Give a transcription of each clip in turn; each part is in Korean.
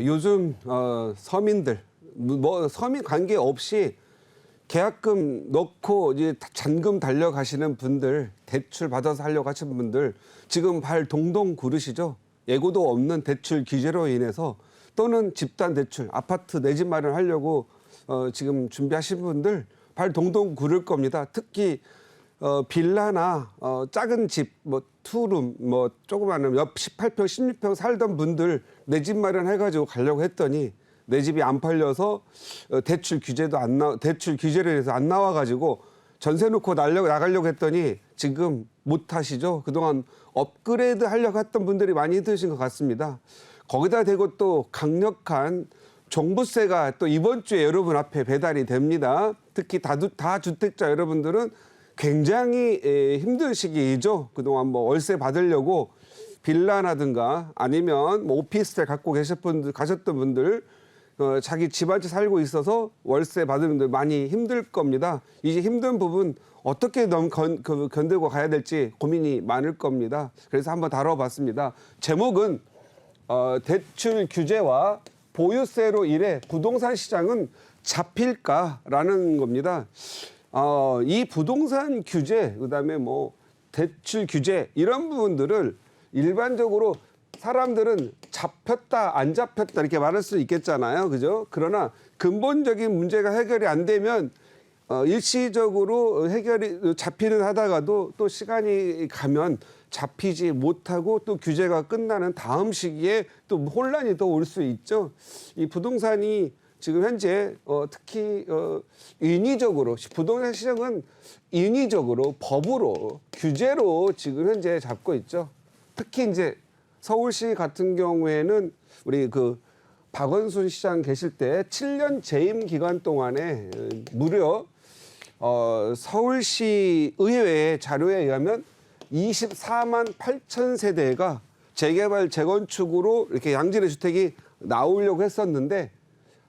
요즘 서민들 뭐 서민 관계 없이 계약금 넣고 이제 잔금 달려가시는 분들, 대출 받아서 하려고 하시는 분들 지금 발 동동 구르시죠. 예고도 없는 대출 규제로 인해서 또는 집단 대출, 아파트 내 집 마련하려고 지금 준비하시는 분들 발 동동 구를 겁니다. 특히 빌라나 작은 집, 뭐 투룸, 뭐 조그마한 옆 18평, 16평 살던 분들 내 집 마련해가지고 가려고 했더니 내 집이 안 팔려서 대출 규제도 대출 규제로 인해서 안 나와가지고 전세 놓고 나가려고 했더니 지금 못 하시죠. 그동안 업그레이드 하려고 했던 분들이 많이 드신 것 같습니다. 거기다 대고 또 강력한 종부세가 또 이번 주에 여러분 앞에 배달이 됩니다. 특히 다주택자 여러분들은 굉장히 힘든 시기이죠. 그동안 뭐 월세 받으려고 빌라라든가 아니면 뭐 오피스텔 갖고 가셨던 분들 자기 집 한 채 살고 있어서 월세 받는 분들 많이 힘들 겁니다. 이제 힘든 부분 어떻게 견디고 가야 될지 고민이 많을 겁니다. 그래서 한번 다뤄봤습니다. 제목은 대출 규제와 보유세로 인해 부동산 시장은 잡힐까라는 겁니다. 이 부동산 규제, 그다음에 뭐 대출 규제 이런 부분들을 일반적으로 사람들은 잡혔다 안 잡혔다 이렇게 말할 수 있겠잖아요. 그죠? 그러나 근본적인 문제가 해결이 안 되면 일시적으로 해결이 잡히는 하다가도 또 시간이 가면 잡히지 못하고 또 규제가 끝나는 다음 시기에 또 혼란이 더 올 수 있죠. 이 부동산이 지금 현재 특히 인위적으로 부동산 시장은 인위적으로 법으로 규제로 지금 현재 잡고 있죠. 특히 이제 서울시 같은 경우에는 우리 그 박원순 시장 계실 때 7년 재임 기간 동안에 무려 서울시 의회 자료에 의하면 24만 8천 세대가 재개발 재건축으로 이렇게 양질의 주택이 나오려고 했었는데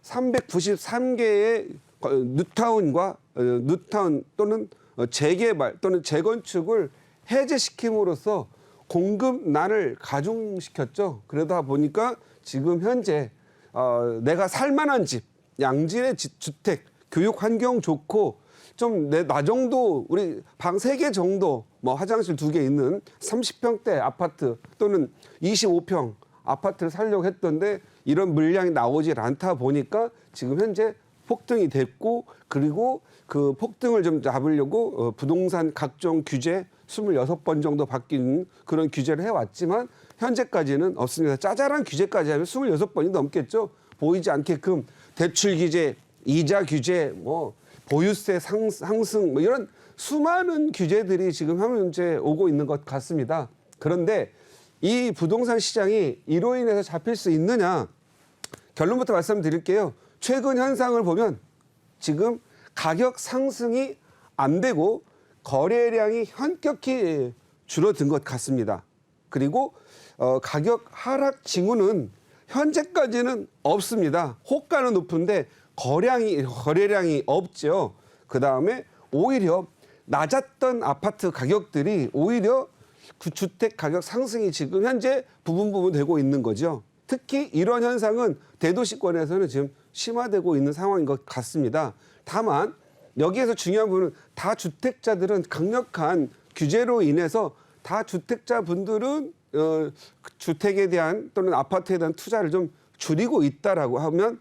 393개의 뉴타운 또는 재개발 또는 재건축을 해제시킴으로써 공급난을 가중시켰죠. 그러다 보니까 지금 현재 내가 살만한 집, 양질의 주택, 교육 환경 좋고 좀 나 정도 우리 방 3개 정도 뭐 화장실 2개 있는 30평대 아파트 또는 25평 아파트를 살려고 했던데 이런 물량이 나오질 않다 보니까 지금 현재 폭등이 됐고 그리고 그 폭등을 좀 잡으려고 부동산 각종 규제 26번 정도 바뀐 그런 규제를 해왔지만 현재까지는 없습니다. 짜잘한 규제까지 하면 26번이 넘겠죠. 보이지 않게끔 대출 규제, 이자 규제, 뭐 보유세 상승 뭐 이런 수많은 규제들이 지금 현재 오고 있는 것 같습니다. 그런데 이 부동산 시장이 이로 인해서 잡힐 수 있느냐? 결론부터 말씀드릴게요. 최근 현상을 보면 지금 가격 상승이 안 되고 거래량이 현격히 줄어든 것 같습니다. 그리고 가격 하락 징후는 현재까지는 없습니다. 호가는 높은데 거래량이 없죠. 그다음에 오히려 낮았던 아파트 가격들이 오히려 그 주택 가격 상승이 지금 현재 부분 되고 있는 거죠. 특히 이런 현상은 대도시권에서는 지금 심화되고 있는 상황인 것 같습니다. 다만 여기에서 중요한 부분은 다주택자들은 강력한 규제로 인해서 다주택자분들은 주택에 대한 또는 아파트에 대한 투자를 좀 줄이고 있다라고 하면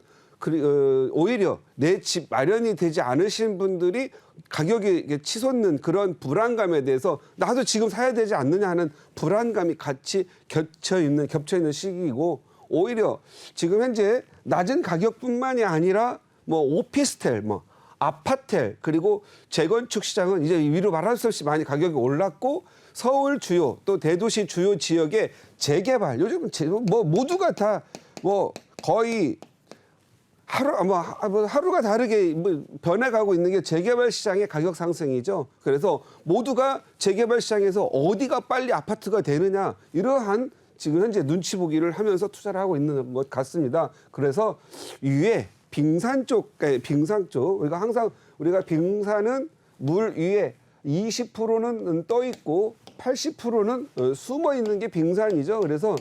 오히려 내 집 마련이 되지 않으신 분들이 가격이 치솟는 그런 불안감에 대해서 나도 지금 사야 되지 않느냐 하는 불안감이 같이 겹쳐 있는 시기이고 오히려 지금 현재 낮은 가격뿐만이 아니라 뭐 오피스텔, 뭐 아파텔 그리고 재건축 시장은 이제 위로 말할 수 없이 많이 가격이 올랐고 서울 주요 또 대도시 주요 지역의 재개발 요즘 뭐 모두가 다 뭐 거의 하루가 다르게 변해가고 있는 게 재개발 시장의 가격 상승이죠. 그래서 모두가 재개발 시장에서 어디가 빨리 아파트가 되느냐 이러한 지금 현재 눈치 보기를 하면서 투자를 하고 있는 것 같습니다. 그래서 위에 빙산 쪽 우리가 항상 빙산은 물 위에 20%는 떠 있고 80%는 숨어 있는 게 빙산이죠. 그래서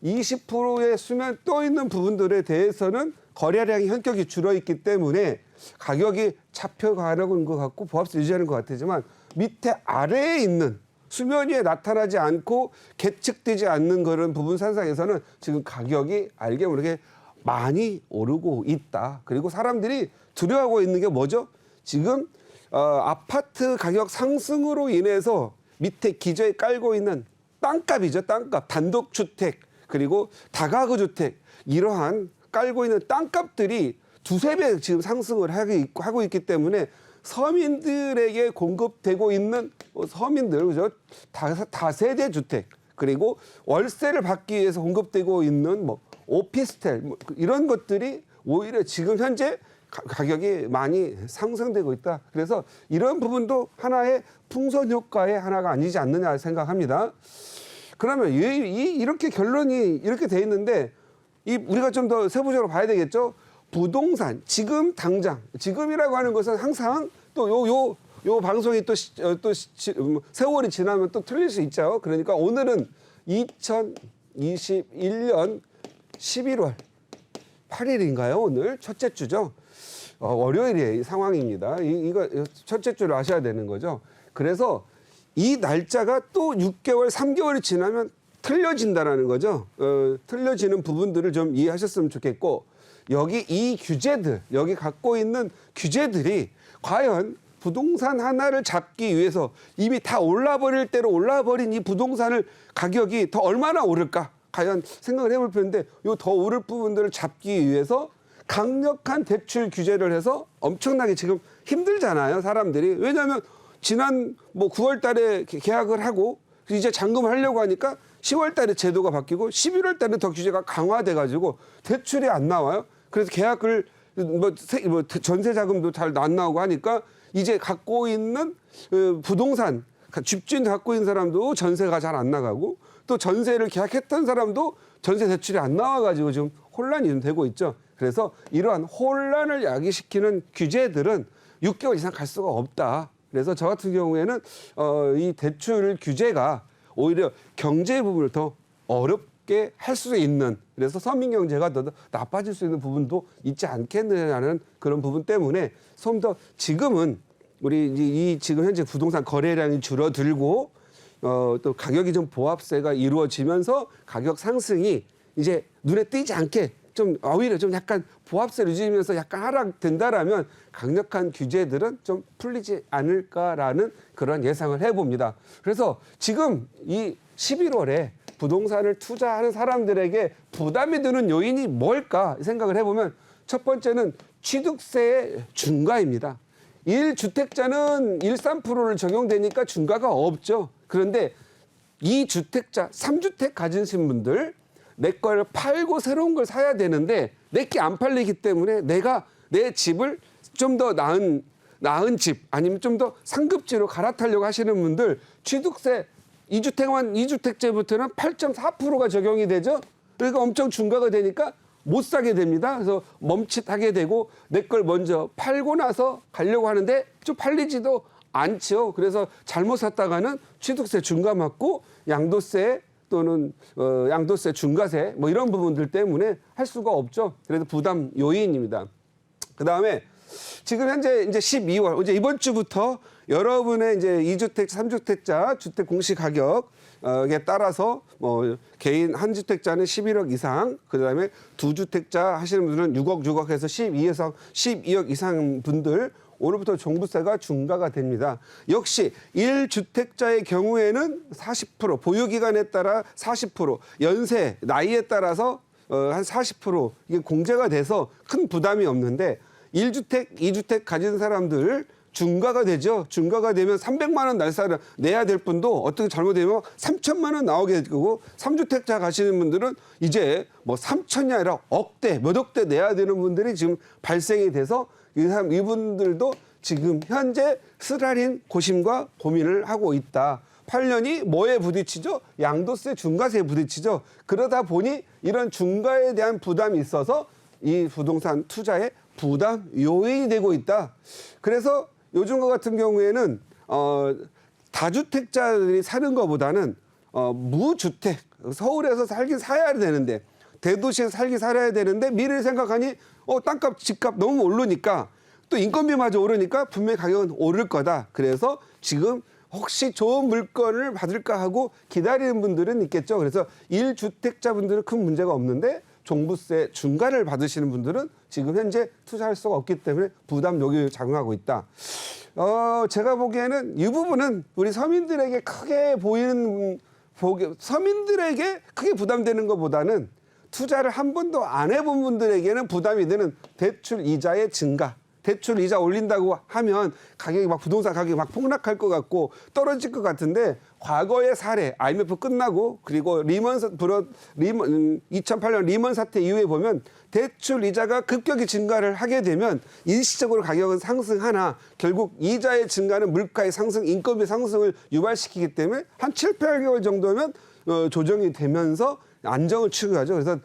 20%의 수면 떠 있는 부분들에 대해서는 거래량이 현격히 줄어 있기 때문에 가격이 잡혀가는 것 같고 보합세 유지하는 것 같지만 밑에 아래에 있는 수면 위에 나타나지 않고 계측되지 않는 그런 부분 산상에서는 지금 가격이 알게 모르게 많이 오르고 있다. 그리고 사람들이 두려워하고 있는 게 뭐죠? 지금 아파트 가격 상승으로 인해서 밑에 기저에 깔고 있는 땅값이죠. 땅값, 단독주택, 그리고 다가구 주택 이러한 깔고 있는 땅값들이 두세 배 지금 상승을 하고 있기 때문에 서민들에게 공급되고 있는 서민들, 그죠? 다세대 주택, 그리고 월세를 받기 위해서 공급되고 있는 뭐 오피스텔 이런 것들이 오히려 지금 현재 가격이 많이 상승되고 있다. 그래서 이런 부분도 하나의 풍선 효과의 하나가 아니지 않느냐 생각합니다. 그러면 이렇게 결론이 이렇게 돼 있는데 우리가 좀 더 세부적으로 봐야 되겠죠. 부동산 지금 당장 지금이라고 하는 것은 항상 또 요 방송이 또 세월이 지나면 또 틀릴 수 있죠. 그러니까 오늘은 2021년 11월 8일인가요? 오늘 첫째 주죠. 월요일의 상황입니다. 이거 첫째 주를 아셔야 되는 거죠. 그래서 이 날짜가 또 6개월, 3개월이 지나면 틀려진다라는 거죠. 틀려지는 부분들을 좀 이해하셨으면 좋겠고 여기 이 규제들, 여기 갖고 있는 규제들이 과연 부동산 하나를 잡기 위해서 이미 다 올라버릴 대로 올라버린 이 부동산을 가격이 더 얼마나 오를까? 과연 생각을 해볼 필요인데 이 더 오를 부분들을 잡기 위해서 강력한 대출 규제를 해서 엄청나게 지금 힘들잖아요. 사람들이. 왜냐하면 지난 뭐 9월 달에 계약을 하고 이제 잔금을 하려고 하니까 10월 달에 제도가 바뀌고 11월 달에 더 규제가 강화돼 가지고 대출이 안 나와요. 그래서 계약을 전세 자금도 잘 안 나오고 하니까 이제 갖고 있는 부동산 집주인 갖고 있는 사람도 전세가 잘 안 나가고 또 전세를 계약했던 사람도 전세 대출이 안 나와 가지고 지금 혼란이 되고 있죠. 그래서 이러한 혼란을 야기시키는 규제들은 6개월 이상 갈 수가 없다. 그래서 저 같은 경우에는 이 대출 규제가 오히려 경제 부분을 더 어렵게 할 수 있는 그래서 서민 경제가 더 나빠질 수 있는 부분도 있지 않겠느냐는 그런 부분 때문에 좀 더 지금은 우리 지금 현재 부동산 거래량이 줄어들고 또 가격이 좀 보합세가 이루어지면서 가격 상승이 이제 눈에 띄지 않게 좀 오히려 좀 약간 보합세를 유지하면서 약간 하락된다라면 강력한 규제들은 좀 풀리지 않을까라는 그런 예상을 해봅니다. 그래서 지금 이 11월에 부동산을 투자하는 사람들에게 부담이 되는 요인이 뭘까 생각을 해보면 첫 번째는 취득세의 중과입니다. 1주택자는 13%를 적용되니까 중과가 없죠. 그런데 2주택자, 3주택 가지신 분들 내 걸 팔고 새로운 걸 사야 되는데 내게 안 팔리기 때문에 내가 내 집을 좀 더 나은 집 아니면 좀 더 상급지로 갈아타려고 하시는 분들 취득세 2주택제부터는 8.4%가 적용이 되죠. 그러니까 엄청 중과가 되니까 못 사게 됩니다. 그래서 멈칫하게 되고 내 걸 먼저 팔고 나서 가려고 하는데 좀 팔리지도 않죠. 그래서 잘못 샀다가는 취득세 중과 맞고 양도세 또는 양도세 중과세 뭐 이런 부분들 때문에 할 수가 없죠. 그래서 부담 요인입니다. 그다음에 지금 현재 이제 12월 이제 이번 주부터 여러분의 이제 2주택, 3주택자 주택 공시 가격에 따라서 뭐 개인 한 주택자는 11억 이상, 그다음에 두 주택자 하시는 분들은 6억 해서 12억 이상 분들 오늘부터 종부세가 중과가 됩니다. 역시 1주택자의 경우에는 40%, 보유기간에 따라 40%, 연세, 나이에 따라서 한 40% 이게 공제가 돼서 큰 부담이 없는데 1주택, 2주택 가진 사람들 중과가 되죠. 중과가 되면 300만 원 날짜를 내야 될 분도 어떻게 잘못되면 3천만 원 나오게 되고 3주택자 가시는 분들은 이제 뭐 3천이 아니라 억대, 몇 억대 내야 되는 분들이 지금 발생이 돼서 이분들도 지금 현재 쓰라린 고심과 고민을 하고 있다. 8년이 뭐에 부딪히죠? 양도세 중과세에 부딪히죠. 그러다 보니 이런 중과에 대한 부담이 있어서 이 부동산 투자에 부담 요인이 되고 있다. 그래서 요즘과 같은 경우에는 다주택자들이 사는 것보다는 무주택 서울에서 살긴 살아야 되는데 대도시에서 살아야 되는데 미래를 생각하니 땅값 집값 너무 오르니까 또 인건비마저 오르니까 분명히 가격은 오를 거다. 그래서 지금 혹시 좋은 물건을 받을까 하고 기다리는 분들은 있겠죠. 그래서 1주택자분들은 큰 문제가 없는데 종부세 중과를 받으시는 분들은 지금 현재 투자할 수가 없기 때문에 부담 요인을 작용하고 있다. 제가 보기에는 이 부분은 우리 서민들에게 크게 서민들에게 크게 부담되는 것보다는 투자를 한 번도 안 해본 분들에게는 부담이 되는 대출 이자의 증가. 대출 이자 올린다고 하면 가격이 부동산 가격이 폭락할 것 같고 떨어질 것 같은데 과거의 사례 IMF 끝나고 그리고 2008년 리먼 사태 이후에 보면 대출 이자가 급격히 증가를 하게 되면 일시적으로 가격은 상승하나 결국 이자의 증가는 물가의 상승, 인건비 상승을 유발시키기 때문에 한 7, 8개월 정도면 조정이 되면서 안정을 취하죠. 그래서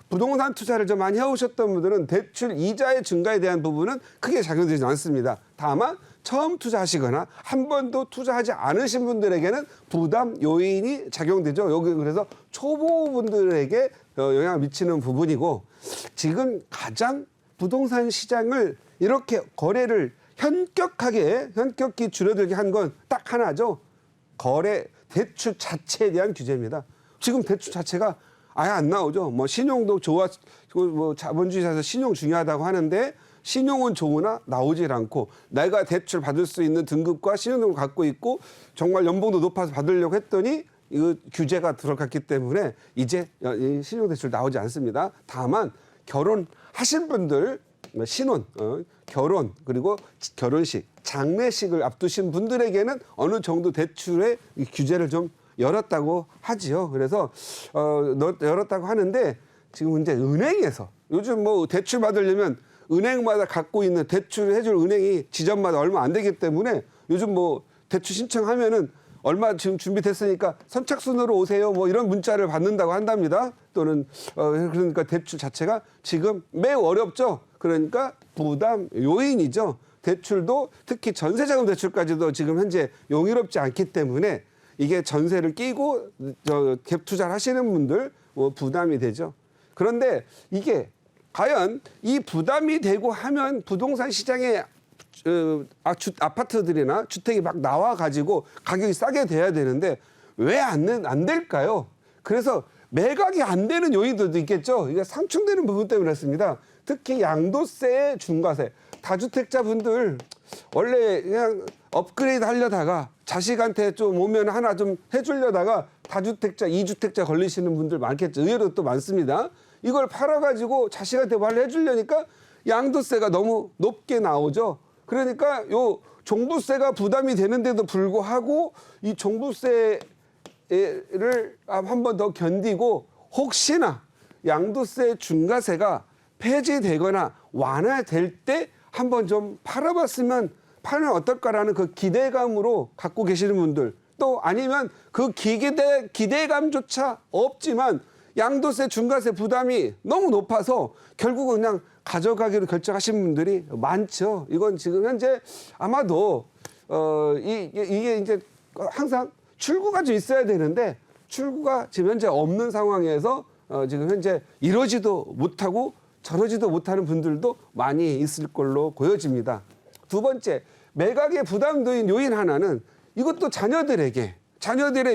부동산 투자를 좀 많이 해오셨던 분들은 대출 이자의 증가에 대한 부분은 크게 작용되지 않습니다. 다만 처음 투자하시거나 한 번도 투자하지 않으신 분들에게는 부담 요인이 작용되죠. 여기 그래서 초보분들에게 영향을 미치는 부분이고 지금 가장 부동산 시장을 이렇게 거래를 현격히 줄어들게 한 건 딱 하나죠. 대출 자체에 대한 규제입니다. 지금 대출 자체가 아예 안 나오죠. 신용도 자본주의사에서 신용 중요하다고 하는데 신용은 좋으나 나오질 않고 내가 대출 받을 수 있는 등급과 신용등을 갖고 있고 정말 연봉도 높아서 받으려고 했더니 이 규제가 들어갔기 때문에 이제 신용대출 나오지 않습니다. 다만 결혼하신 분들 신혼, 결혼 그리고 결혼식, 장례식을 앞두신 분들에게는 어느 정도 대출의 규제를 좀 열었다고 하지요. 그래서 열었다고 하는데 지금 이제 은행에서 요즘 대출 받으려면 은행마다 갖고 있는 대출을 해줄 은행이 지점마다 얼마 안 되기 때문에 요즘 대출 신청하면은 얼마 지금 준비됐으니까 선착순으로 오세요. 이런 문자를 받는다고 한답니다. 또는 그러니까 대출 자체가 지금 매우 어렵죠. 그러니까 부담 요인이죠. 대출도 특히 전세자금 대출까지도 지금 현재 용이롭지 않기 때문에 이게 전세를 끼고 갭 투자를 하시는 분들 부담이 되죠. 그런데 이게 과연 이 부담이 되고 하면 부동산 시장에 아파트들이나 주택이 막 나와가지고 가격이 싸게 돼야 되는데 왜 안 될까요? 그래서 매각이 안 되는 요인들도 있겠죠. 이게 상충되는 부분 때문에 그렇습니다. 특히 양도세, 중과세, 다주택자분들 원래 그냥 업그레이드 하려다가 자식한테 좀 오면 하나 좀 해주려다가 다주택자, 이주택자 걸리시는 분들 많겠죠. 의외로 또 많습니다. 이걸 팔아가지고 자식한테 말을 해주려니까 양도세가 너무 높게 나오죠. 그러니까 요 종부세가 부담이 되는데도 불구하고 이 종부세를 한 번 더 견디고 혹시나 양도세 중과세가 폐지되거나 완화될 때 한 번 좀 팔아봤으면 팔면 어떨까라는 그 기대감으로 갖고 계시는 분들 또 아니면 그 기대감조차 없지만 양도세 중과세 부담이 너무 높아서 결국은 그냥 가져가기로 결정하신 분들이 많죠. 이건 지금 현재 아마도 이게 이제 항상 출구가 좀 있어야 되는데 출구가 지금 현재 없는 상황에서 지금 현재 이러지도 못하고 저러지도 못하는 분들도 많이 있을 걸로 보여집니다. 두 번째, 매각의 부담도인 요인 하나는 이것도 자녀들의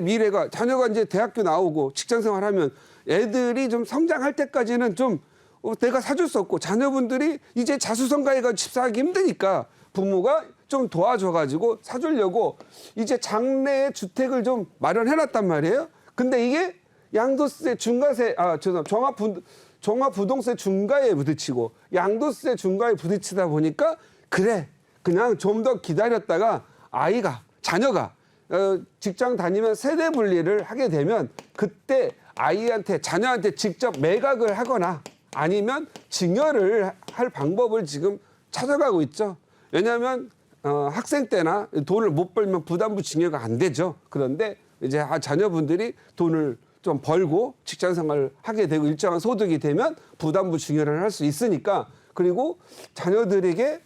미래가 자녀가 이제 대학교 나오고 직장 생활하면 애들이 좀 성장할 때까지는 좀 내가 사줄 수 없고 자녀분들이 이제 자수성가해가 집 사기 힘드니까 부모가 좀 도와줘가지고 사주려고 이제 장래에 주택을 좀 마련해놨단 말이에요. 근데 이게 양도세 중과세 종합부동세 중과에 부딪히고 양도세 중과에 부딪히다 보니까 그냥 좀 더 기다렸다가 자녀가 직장 다니면 세대 분리를 하게 되면 그때 자녀한테 직접 매각을 하거나 아니면 증여를 할 방법을 지금 찾아가고 있죠. 왜냐하면 학생 때나 돈을 못 벌면 부담부 증여가 안 되죠. 그런데 이제 자녀분들이 돈을 좀 벌고 직장 생활을 하게 되고 일정한 소득이 되면 부담부 증여를 할 수 있으니까 그리고 자녀들에게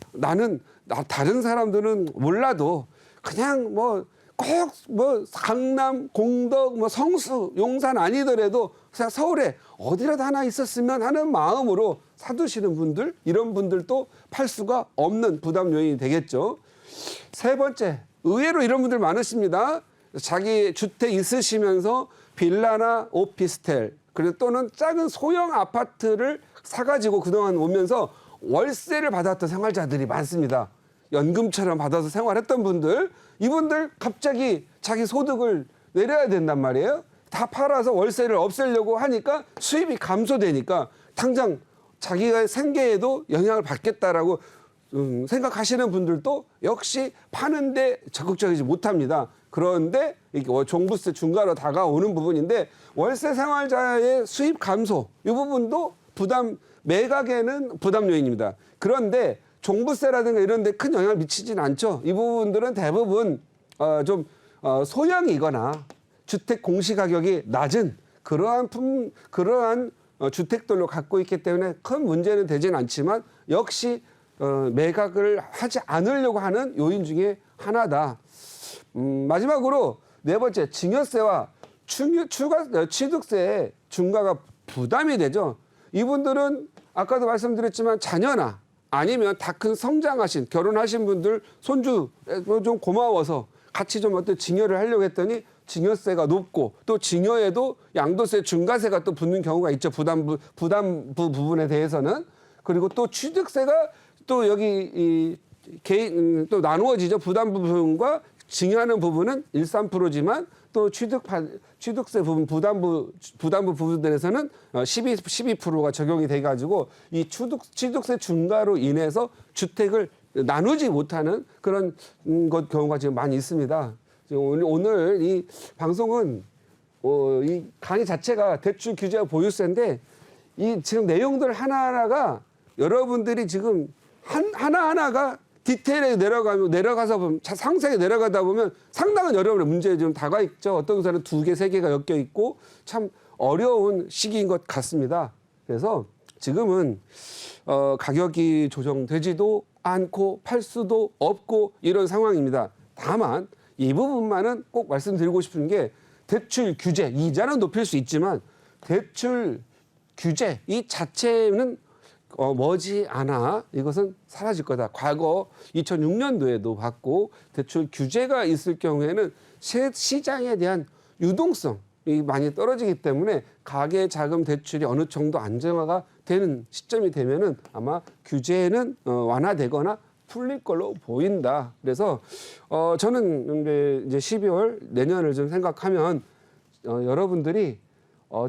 다른 사람들은 몰라도 그냥 꼭 뭐 강남, 공덕, 뭐 성수, 용산 아니더라도 그냥 서울에 어디라도 하나 있었으면 하는 마음으로 사두시는 분들, 이런 분들도 팔 수가 없는 부담 요인이 되겠죠. 세 번째, 의외로 이런 분들 많으십니다. 자기 주택 있으시면서 빌라나 오피스텔, 그리고 또는 작은 소형 아파트를 사가지고 그동안 오면서 월세를 받았던 생활자들이 많습니다. 연금처럼 받아서 생활했던 분들, 이분들 갑자기 자기 소득을 내려야 된단 말이에요. 다 팔아서 월세를 없애려고 하니까 수입이 감소되니까 당장 자기가 생계에도 영향을 받겠다라고 생각하시는 분들도 역시 파는데 적극적이지 못합니다. 그런데 이게 종부세 중과로 다가오는 부분인데, 월세 생활자의 수입 감소 이 부분도 매각에는 부담 요인입니다. 그런데 종부세라든가 이런 데 큰 영향을 미치진 않죠. 이 부분들은 대부분 소형이거나 주택 공시가격이 낮은 그러한 주택들로 갖고 있기 때문에 큰 문제는 되진 않지만, 역시 매각을 하지 않으려고 하는 요인 중에 하나다. 마지막으로 네 번째, 증여세와 취득세의 중과가 부담이 되죠. 이분들은 아까도 말씀드렸지만 자녀나 아니면 다 큰 성장하신, 결혼하신 분들 손주 좀 고마워서 같이 좀 어떤 증여를 하려고 했더니 증여세가 높고, 또 증여에도 양도세, 중과세가 또 붙는 경우가 있죠. 부담부 부분에 대해서는. 그리고 또 취득세가 또 여기 개인 또 나누어지죠. 부담부 부분과 증여하는 부분은 13%지만 또 취득세 부분, 부담부 부분들에서는 12%가 적용이 돼가지고 이 취득세 중과로 인해서 주택을 나누지 못하는 그런 경우가 지금 많이 있습니다. 오늘 이 방송은 이 강의 자체가 대출 규제와 보유세인데, 이 지금 내용들 하나하나가 여러분들이 지금 하나하나가 디테일에 내려가서 보면, 상세하게 내려가다 보면 상당한 여러분의 문제에 좀 다가 있죠. 어떤 것은 2개, 3개가 엮여 있고 참 어려운 시기인 것 같습니다. 그래서 지금은 가격이 조정되지도 않고 팔 수도 없고 이런 상황입니다. 다만 이 부분만은 꼭 말씀드리고 싶은 게, 대출 규제, 이자는 높일 수 있지만 대출 규제 이 자체는 머지않아 이것은 사라질 거다. 과거 2006년도에도 봤고, 대출 규제가 있을 경우에는 시장에 대한 유동성이 많이 떨어지기 때문에 가계 자금 대출이 어느 정도 안정화가 되는 시점이 되면은 아마 규제는 완화되거나 풀릴 걸로 보인다. 그래서 저는 이제 12월 내년을 좀 생각하면 여러분들이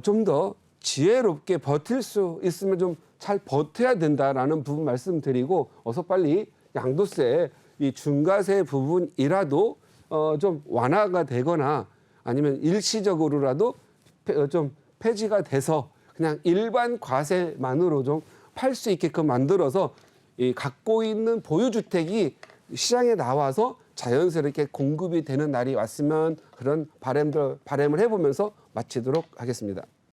좀 더 지혜롭게 버틸 수 있으면 좀 잘 버텨야 된다라는 부분 말씀드리고, 어서 빨리 양도세 이 중과세 부분이라도 좀 완화가 되거나 아니면 일시적으로라도 좀 폐지가 돼서 그냥 일반 과세만으로 좀 팔 수 있게끔 만들어서 이 갖고 있는 보유주택이 시장에 나와서 자연스럽게 공급이 되는 날이 왔으면, 그런 바람을 해보면서 마치도록 하겠습니다.